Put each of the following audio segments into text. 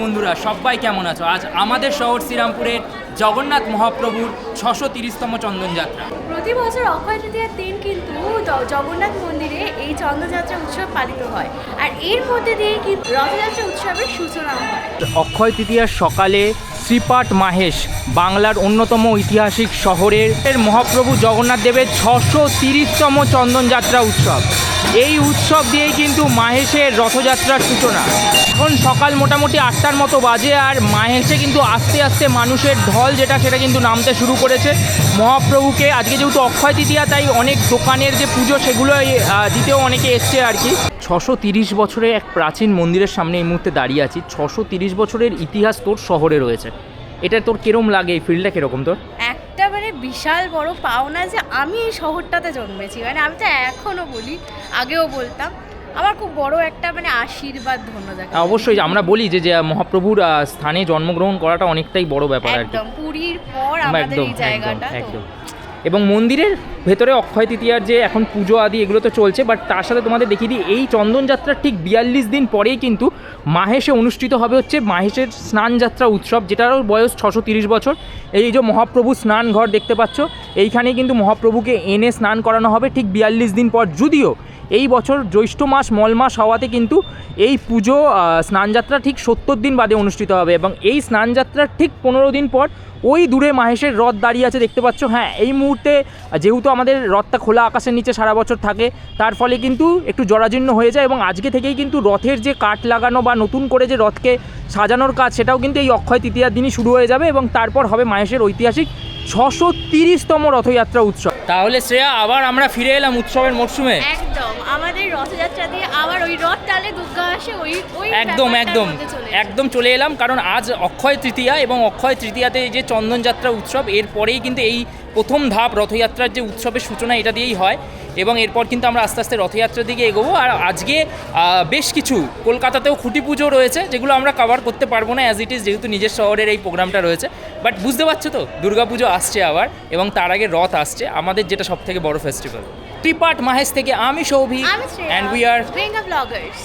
বন্ধুরা, সবাই কেমন আছো? আজ আমাদের শহর শ্রীরামপুরের জগন্নাথ মহাপ্রভুর 630তম চন্দনযাত্রা। প্রতি বছর অক্ষয় তৃতীয়ার দিন কিন্তু জগন্নাথ মন্দিরে এই চন্দনযাত্রা উৎসব পালিত হয়, আর এর মধ্যে দিয়ে কিন্তু রথযাত্রা উৎসবের সূচনা হয়। অক্ষয় তৃতীয়ার সকালে শ্রীপাঠ মাহেশ, বাংলার অন্যতম ঐতিহাসিক শহরের মহাপ্রভু জগন্নাথ দেবের 630তম চন্দনযাত্রা উৎসব। এই উৎসব দিয়েই কিন্তু মাহেশের রথযাত্রার সূচনা। এখন সকাল মোটামুটি 8টার মতো বাজে, আর মাহেশে কিন্তু আস্তে আস্তে মানুষের ঢল সেটা কিন্তু নামতে শুরু করেছে। মহাপ্রভুকে আজকে যেহেতু অক্ষয় তৃতীয়া, তাই অনেক দোকানের যে পুজো সেগুলো দিতেও অনেকে এসছে আর কি। 630 বছরের এক প্রাচীন মন্দিরের সামনে এই মুহূর্তে দাঁড়িয়ে আছি। 630 বছরের ইতিহাস তোর শহরে রয়েছে, এটা তোর কিরম লাগে? এই ফিল্ডটা কিরকম তোর? একটা বিশাল বড় পাওনা যে আমি এই শহরটাতে জন্মেছি। আমি তো এখনো বলি, আগেও বলতাম, আমার খুব বড় একটা আশীর্বাদ, ধন্যবাদ। অবশ্যই আমরা বলি যে মহাপ্রভুর স্থানে জন্মগ্রহণ করাটা অনেকটাই বড় ব্যাপার আর কি। একদম পুরীর পর আমাদের এই জায়গাটা একদম। এবং মন্দিরের ভেতরে অক্ষয় তৃতীয়ার যে এখন পুজো আদি এগুলো তো চলছে, বাট তার সাথে তোমাদের দেখিয়ে দিই, এই চন্দনযাত্রার ঠিক 42 দিন পরেই কিন্তু মাহেশে অনুষ্ঠিত হবে হচ্ছে মাহেশের স্নানযাত্রা উৎসব, যেটারও বয়স 630 বছর। এই যে মহাপ্রভু স্নান ঘর দেখতে পাচ্ছ, এইখানেই কিন্তু মহাপ্রভুকে এনে স্নান করানো হবে ঠিক 42 দিন পর। যদিও এই বছর জ্যৈষ্ঠ মাস মল মাস হওয়াতে কিন্তু এই পুজো স্নানযাত্রা ঠিক 70 দিন বাদে অনুষ্ঠিত হবে, এবং এই স্নানযাত্রার ঠিক 15 দিন পর ওই দূরে মাহেশের রথ দাঁড়িয়ে আছে দেখতে পাচ্ছ। হ্যাঁ, এই মুহূর্তে যেহেতু আমাদের রথটা খোলা আকাশের নিচে সারা বছর থাকে, তার ফলে কিন্তু একটু জরাজীর্ণ হয়ে যায়, এবং আজকে থেকেই কিন্তু রথের যে কাঠ লাগানো বা নতুন করে যে রথকে সাজানোর কাজ, সেটাও কিন্তু এই অক্ষয় তৃতীয়ার দিনই শুরু হয়ে যাবে, এবং তারপর হবে মাহেশের ঐতিহাসিক 630তম রথযাত্রা উৎসব। তাহলে শ্রেয়া, আবার আমরা ফিরে এলাম উৎসবের মরশুমে। একদম আমাদের রথযাত্রা দিয়ে আবার ওই রথ টালে দুর্গা আসে, ওই একদম চলে এলাম, কারণ আজ অক্ষয় তৃতীয়া, এবং অক্ষয় তৃতীয়াতে যে চন্দনযাত্রা উৎসব, এরপরেই কিন্তু এই প্রথম ধাপ রথযাত্রার যে উৎসবের সূচনা এটা দিয়েই হয়, এবং এরপর কিন্তু আমরা আস্তে আস্তে রথযাত্রার দিকে এগোবো। আর আজকে বেশ কিছু কলকাতাতেও খুঁটি পুজো রয়েছে, যেগুলো আমরা কভার করতে পারবো না অ্যাজ ইট ইজ, যেহেতু নিজের শহরের এই প্রোগ্রামটা রয়েছে। বাট বুঝতে পারছো তো, দুর্গাপুজো আসছে আবার, এবং তার আগে রথ আসছে, আমাদের যেটা সব থেকে বড় ফেস্টিভ্যাল। শ্রীপাঠ মাহেশ থেকে আমি Souvik, and we are Bengal bloggers.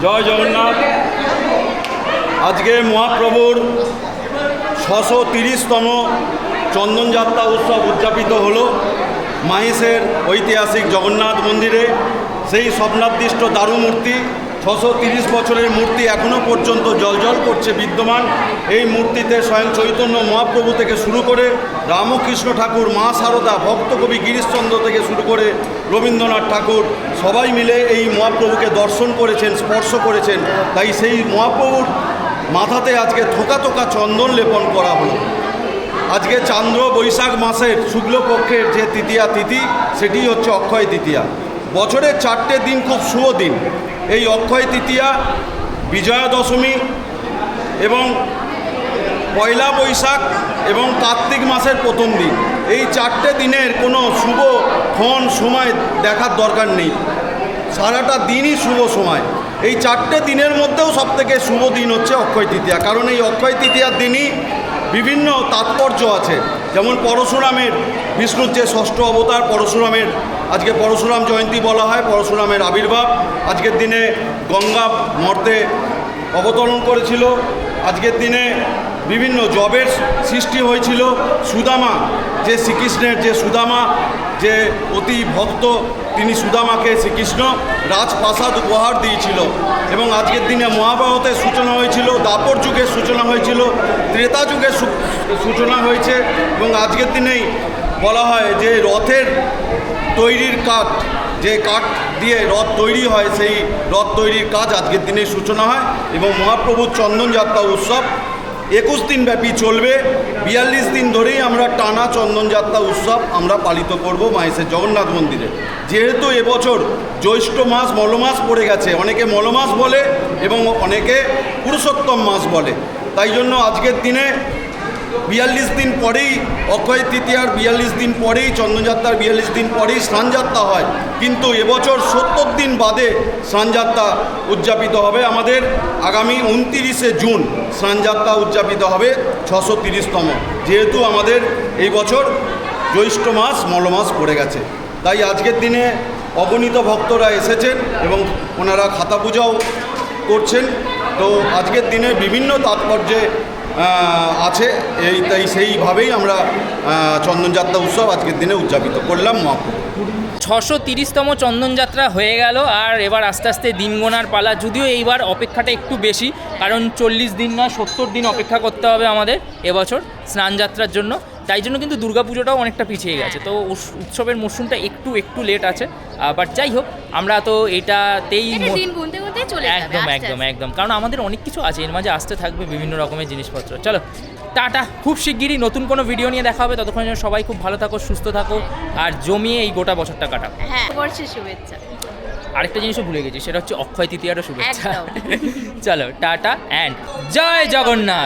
জয় জগন্নাথ। আজকে মহাপ্রভুর 630তম চন্দনযাত্রা উৎসব উদযাপিত হলো মাহেশের ঐতিহাসিক জগন্নাথ মন্দিরে। সেই স্বপ্নাদিষ্ট দারু মূর্তি 630 বছরের মূর্তি এখনও পর্যন্ত জ্বলজ্বল করছে বিদ্যমান। এই মূর্তিতে স্বয়ং চৈতন্য মহাপ্রভু থেকে শুরু করে রামকৃষ্ণ ঠাকুর, মা সারদা, ভক্তকবি গিরিশচন্দ্র থেকে শুরু করে রবীন্দ্রনাথ ঠাকুর সবাই মিলে এই মহাপ্রভুকে দর্শন করেছেন, স্পর্শ করেছেন। তাই সেই মহাপ্রভুর মাথাতে আজকে থোকা থোকা চন্দন লেপন করা হলো। আজকে চান্দ্র বৈশাখ মাসের শুক্লপক্ষের যে তৃতীয়া তিথি, সেটি হচ্ছে অক্ষয় তৃতীয়া। বছরের 4টে দিন খুব শুভ দিন। এই অক্ষয় তৃতীয়া, বিজয়া দশমী এবং পয়লা বৈশাখ এবং কার্তিক মাসের প্রথম দিন, এই 4টে দিনের কোনো শুভ ক্ষণ সময় দেখার দরকার নেই। সারাটা দিনই শুভ সময়। এই 4টে দিনের মধ্যেও সবথেকে শুভ দিন হচ্ছে অক্ষয় তৃতীয়া। কারণ এই অক্ষয় তৃতীয়ার দিনই বিভিন্ন তাৎপর্য আছে। যেমন পরশুরামের, বিষ্ণুর যে ষষ্ঠ অবতার পরশুরামের, আজকে পরশুরাম জয়ন্তী বলা হয়, পরশুরামের আবির্ভাব। আজকের দিনে গঙ্গা মর্তে অবতরণ করেছিল। আজকের দিনে বিভিন্ন জবের সৃষ্টি হয়েছিল। সুদামা, যে শ্রীকৃষ্ণের যে সুদামা, যে অতি ভক্ত, তিনি সুদামাকে শ্রীকৃষ্ণ রাজপ্রাসাদ উপহার দিয়েছিল। এবং আজকের দিনে মহাভারতের সূচনা হয়েছিল, দ্বাপর যুগের সূচনা হয়েছিল, ত্রেতা যুগের সূচনা হয়েছে। এবং আজকের দিনেই বলা হয় যে রথের তৈরির কাঠ, যে কাঠ দিয়ে রথ তৈরি হয়, সেই রথ তৈরির কাজ আজকের দিনেই সূচনা হয়। এবং মহাপ্রভুর চন্দনযাত্রা উৎসব 21 দিন ব্যাপী চলবে। 42 দিন ধরেই আমরা টানা চন্দনযাত্রা উৎসব আমরা পালিত করব মাহেশের জগন্নাথ মন্দিরে। যেহেতু এবছর জ্যৈষ্ঠ মাস মলমাস পড়ে গেছে, অনেকে মলমাস বলে এবং অনেকে পুরুষোত্তম মাস বলে, তাই জন্য আজকের দিনে 42 দিন পরেই অক্ষয় তৃতীয়ার 42 দিন পরেই চন্দনযাত্রার 42 দিন পরেই স্নানযাত্রা হয়। কিন্তু এবছর 70 দিন বাদে স্নানযাত্রা উদযাপিত হবে। আমাদের আগামী 29শে জুন স্নানযাত্রা উদযাপিত হবে 630তম। যেহেতু আমাদের এই বছর জ্যৈষ্ঠ মাস মলমাস পড়ে গেছে, তাই আজকের দিনে অগণিত ভক্তরা এসেছেন এবং ওনারা খাতা পূজাও করছেন। তো আজকের দিনে বিভিন্ন তাৎপর্যে আছে, তাই সেইভাবেই আমরা চন্দনযাত্রা উৎসব আজকের দিনে উদযাপিত করলাম মহাপ্রভু। 630তম চন্দনযাত্রা হয়ে গেল, আর এবার আস্তে আস্তে দিন গোনার পালা। যদিও এইবার অপেক্ষাটা একটু বেশি, কারণ 40 দিন না 70 দিন অপেক্ষা করতে হবে আমাদের এবছর স্নানযাত্রার জন্য। তাই জন্য কিন্তু দুর্গাপুজোটাও অনেকটা পিছিয়ে গেছে। তো উৎসবের মরশুমটা একটু লেট আছে, বাট যাই হোক, আমরা তো এটাতেই একদম কারণ আমাদের অনেক কিছু আছে, এর মাঝে আসতে থাকবে বিভিন্ন রকমের জিনিসপত্র। চলো টাটা, খুব শিগগিরই নতুন কোনো ভিডিও নিয়ে দেখা হবে। ততক্ষণ যেন সবাই খুব ভালো থাকো, সুস্থ থাকো, আর জমিয়ে এই গোটা বছরটা কাটাও। হ্যাঁ, বর্ষের শুভেচ্ছা। আরেকটা জিনিসও ভুলে গেছি, সেটা হচ্ছে অক্ষয় তৃতীয়ারও শুভেচ্ছা। চলো টাটা অ্যান্ড জয় জগন্নাথ।